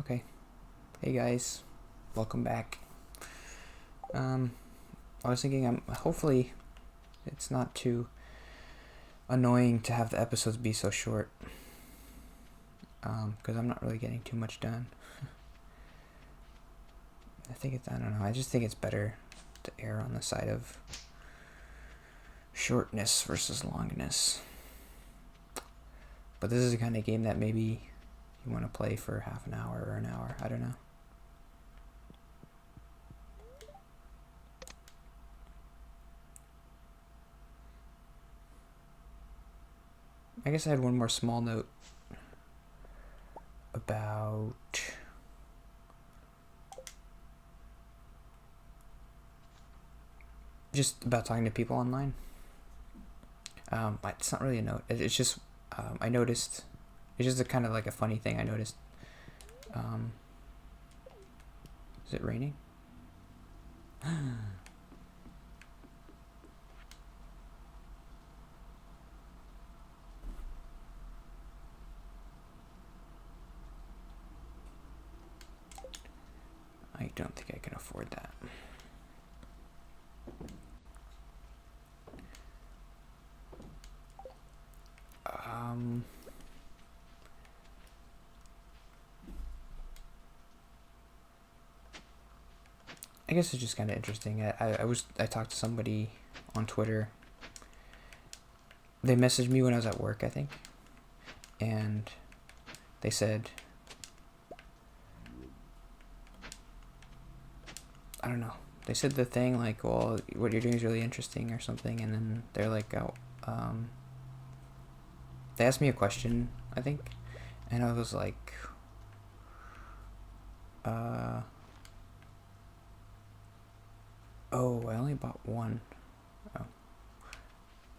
Okay. Hey guys, welcome back. I was thinking hopefully it's not too annoying to have the episodes be so short. Because I'm not really getting too much done. I don't know, I just think it's better to err on the side of shortness versus longness. But this is the kind of game that maybe you want to play for half an hour or an hour, I don't know. I guess I had one more small note about just about talking to people online. It's not really a note. It's just I noticed. It's just a kind of like a funny thing I noticed. Is it raining? I don't think I can afford that. I guess it's just kind of interesting. I talked to somebody on Twitter. They messaged me when I was at work, I think, and they said, I don't know. They said the thing like, "Well, what you're doing is really interesting" or something, and then they're like, "Oh, they asked me a question, I think, and I was like, oh, I only bought one.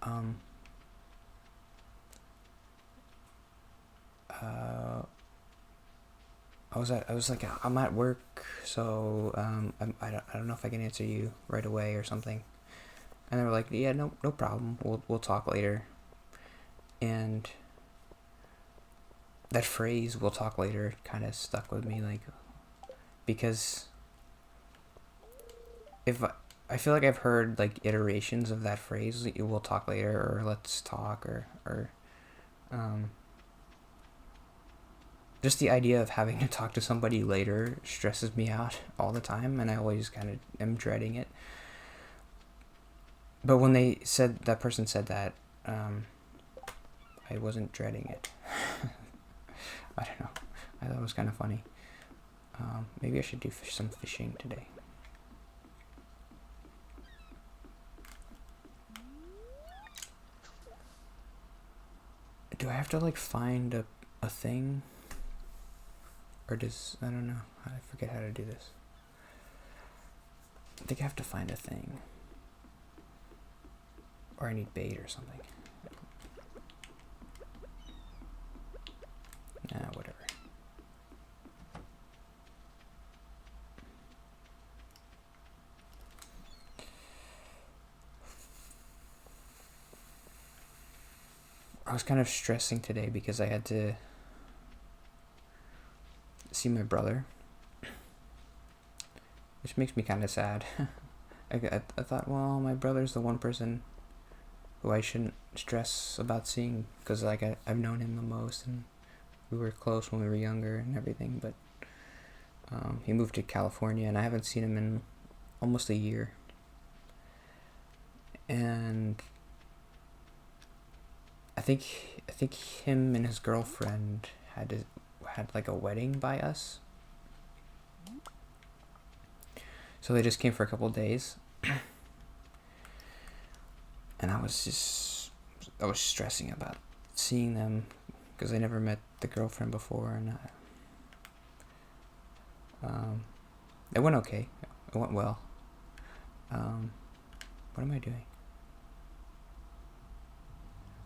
Oh, I was like, I'm at work, so I don't know if I can answer you right away or something. And they were like, yeah, no problem. We'll talk later. And that phrase "we'll talk later" kind of stuck with me, like, because if I feel like I've heard like iterations of that phrase, like, "we'll talk later" or "let's talk" or just the idea of having to talk to somebody later stresses me out all the time, and I always kind of am dreading it. But when that person said that, I wasn't dreading it. I don't know. I thought it was kind of funny. Maybe I should do some fishing today. Do I have to like find a thing? Or I don't know. I forget how to do this. I think I have to find a thing. Or I need bait or something. Whatever. I was kind of stressing today because I had to see my brother, which makes me kind of sad. I thought, well, my brother's the one person who I shouldn't stress about seeing, because like I've known him the most, and we were close when we were younger and everything, but he moved to California, and I haven't seen him in almost a year. And I think him and his girlfriend had like a wedding by us, so they just came for a couple of days, and I was stressing about seeing them because I never met the girlfriend before, and it went okay. It went well. What am I doing?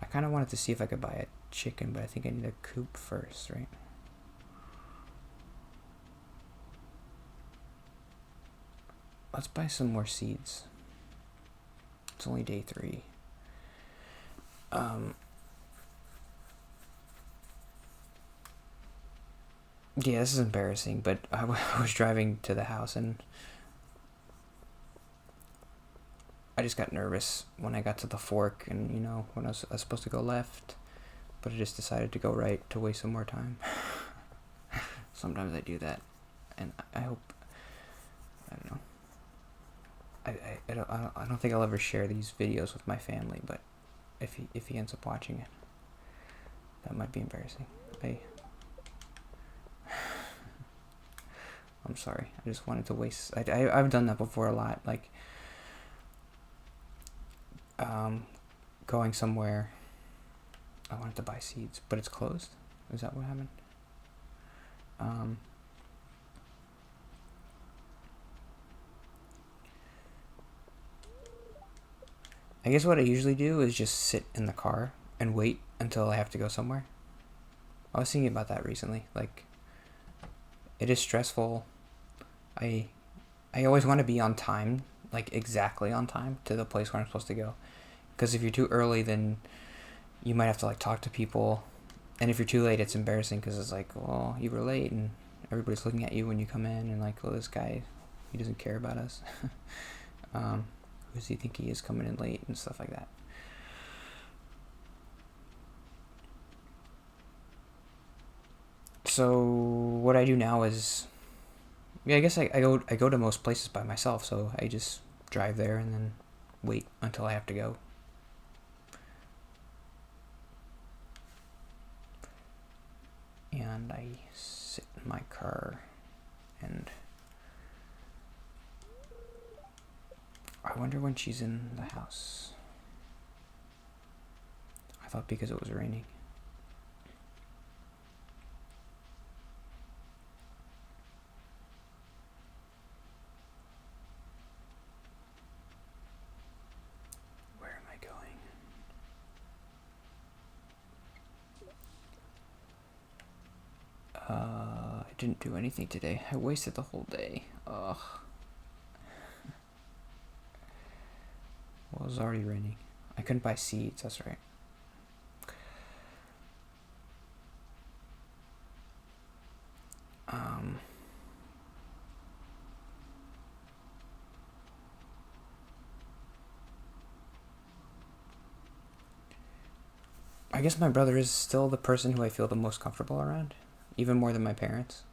I kind of wanted to see if I could buy a chicken, but I think I need a coop first, right? Let's buy some more seeds. It's only day 3. Yeah, this is embarrassing, but I was driving to the house and I just got nervous when I got to the fork and, you know, when I was supposed to go left, but I just decided to go right to waste some more time. Sometimes I do that, and I hope, I don't know, I don't think I'll ever share these videos with my family, but if he ends up watching it, that might be embarrassing. I'm sorry. I just wanted to waste. I've done that before a lot. Like, going somewhere. I wanted to buy seeds, but it's closed. Is that what happened? I guess what I usually do is just sit in the car and wait until I have to go somewhere. I was thinking about that recently. Like, it is stressful. I always want to be on time, like exactly on time to the place where I'm supposed to go. Because if you're too early, then you might have to like talk to people, and if you're too late, it's embarrassing because it's like, well, you were late, and everybody's looking at you when you come in, and like, oh, this guy, he doesn't care about us. Who does he think he is coming in late and stuff like that? So what I do now is, yeah, I guess I go to most places by myself, so I just drive there and then wait until I have to go. And I sit in my car and I wonder when she's in the house. I thought because it was raining. Where am I going? I didn't do anything today. I wasted the whole day. Ugh. Well, it was already raining. I couldn't buy seeds, that's right. I guess my brother is still the person who I feel the most comfortable around, even more than my parents.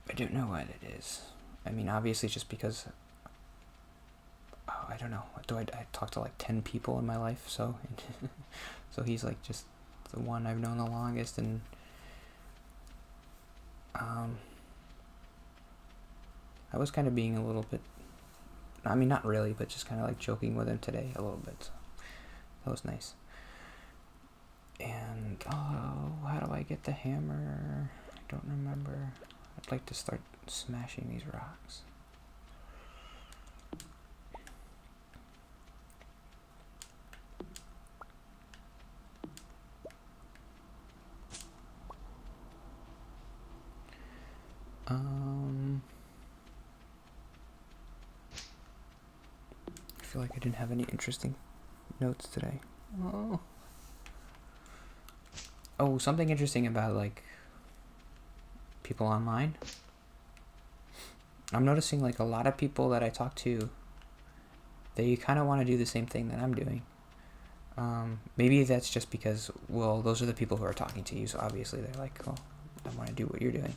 I don't know what it is. I mean, obviously, just because. Oh, I don't know. I talked to like 10 people in my life, so so he's like just the one I've known the longest, and I was kind of being a little bit. I mean, not really, but just kind of like joking with him today a little bit. So that was nice. And oh, how do I get the hammer? I don't remember. I'd like to start smashing these rocks. I feel like I didn't have any interesting notes today. Oh, something interesting about like people online. I'm noticing like a lot of people that I talk to, they kind of want to do the same thing that I'm doing. Maybe that's just because, well, those are the people who are talking to you, so obviously they're like, oh, I want to do what you're doing.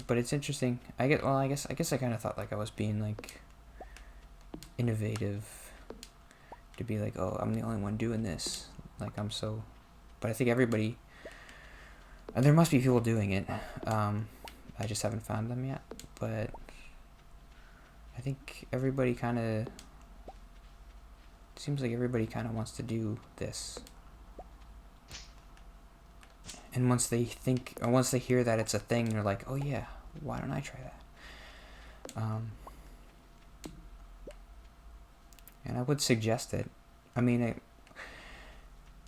But it's interesting. I guess I kind of thought like I was being like innovative, to be like, oh, I'm the only one doing this. Like I'm so, but I think everybody. And there must be people doing it. I just haven't found them yet. But I think everybody kind of. Seems like everybody kind of wants to do this. And once they hear that it's a thing, they're like, oh yeah, why don't I try that? And I would suggest it. I mean,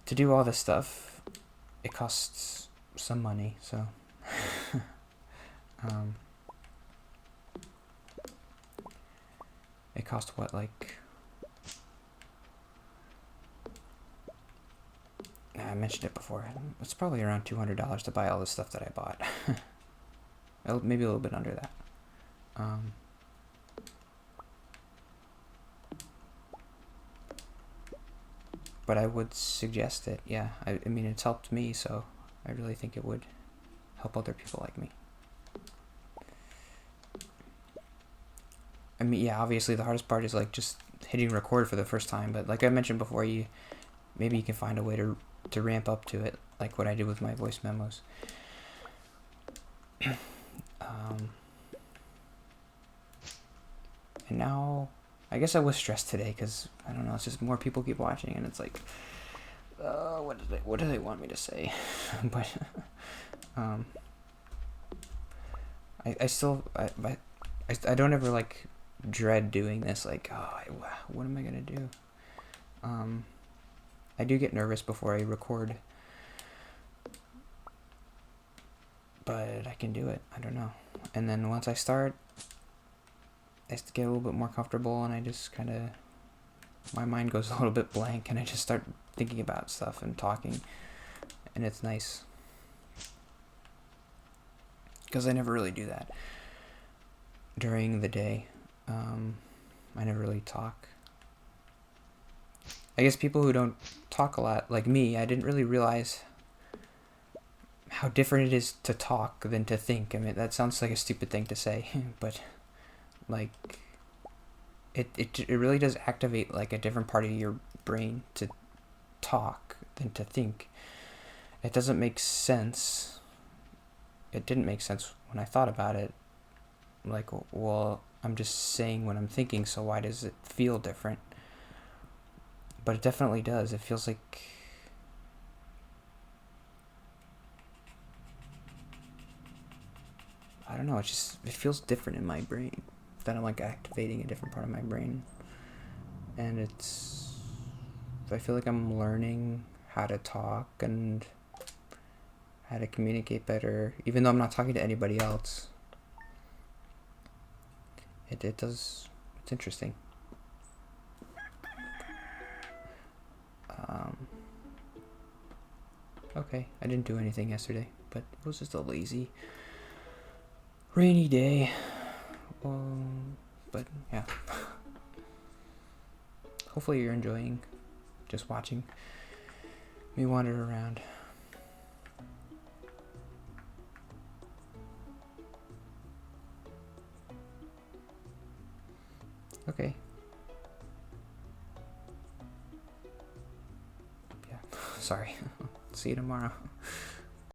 to do all this stuff, it costs some money, so. It cost what, like I mentioned it before. It's probably around $200 to buy all the stuff that I bought. Maybe a little bit under that. But I would suggest it. Yeah, I mean, it's helped me, so I really think it would help other people like me. I mean, yeah, obviously the hardest part is like just hitting record for the first time, but like I mentioned before, maybe you can find a way to ramp up to it, like what I did with my voice memos. And now, I guess I was stressed today because I don't know, it's just more people keep watching, and it's like, what do they want me to say? But I still I don't ever like dread doing this. Like, what am I gonna do? I do get nervous before I record, but I can do it. I don't know. And then once I start, I get a little bit more comfortable, and I just kind of, my mind goes a little bit blank, and I just start thinking about stuff and talking, and it's nice. Because I never really do that during the day. I never really talk. I guess people who don't talk a lot, like me, I didn't really realize how different it is to talk than to think. I mean, that sounds like a stupid thing to say, but like it really does activate like a different part of your brain to talk than to think. It doesn't make sense. It didn't make sense when I thought about it. Like, well, I'm just saying what I'm thinking, so why does it feel different? But it definitely does. It feels like, I don't know, it feels different in my brain. That I'm like activating a different part of my brain. And I feel like I'm learning how to talk and how to communicate better, even though I'm not talking to anybody else. It's interesting. Okay, I didn't do anything yesterday, but it was just a lazy, rainy day. But yeah. Hopefully you're enjoying just watching me wander around. Okay. Yeah, sorry. See you tomorrow.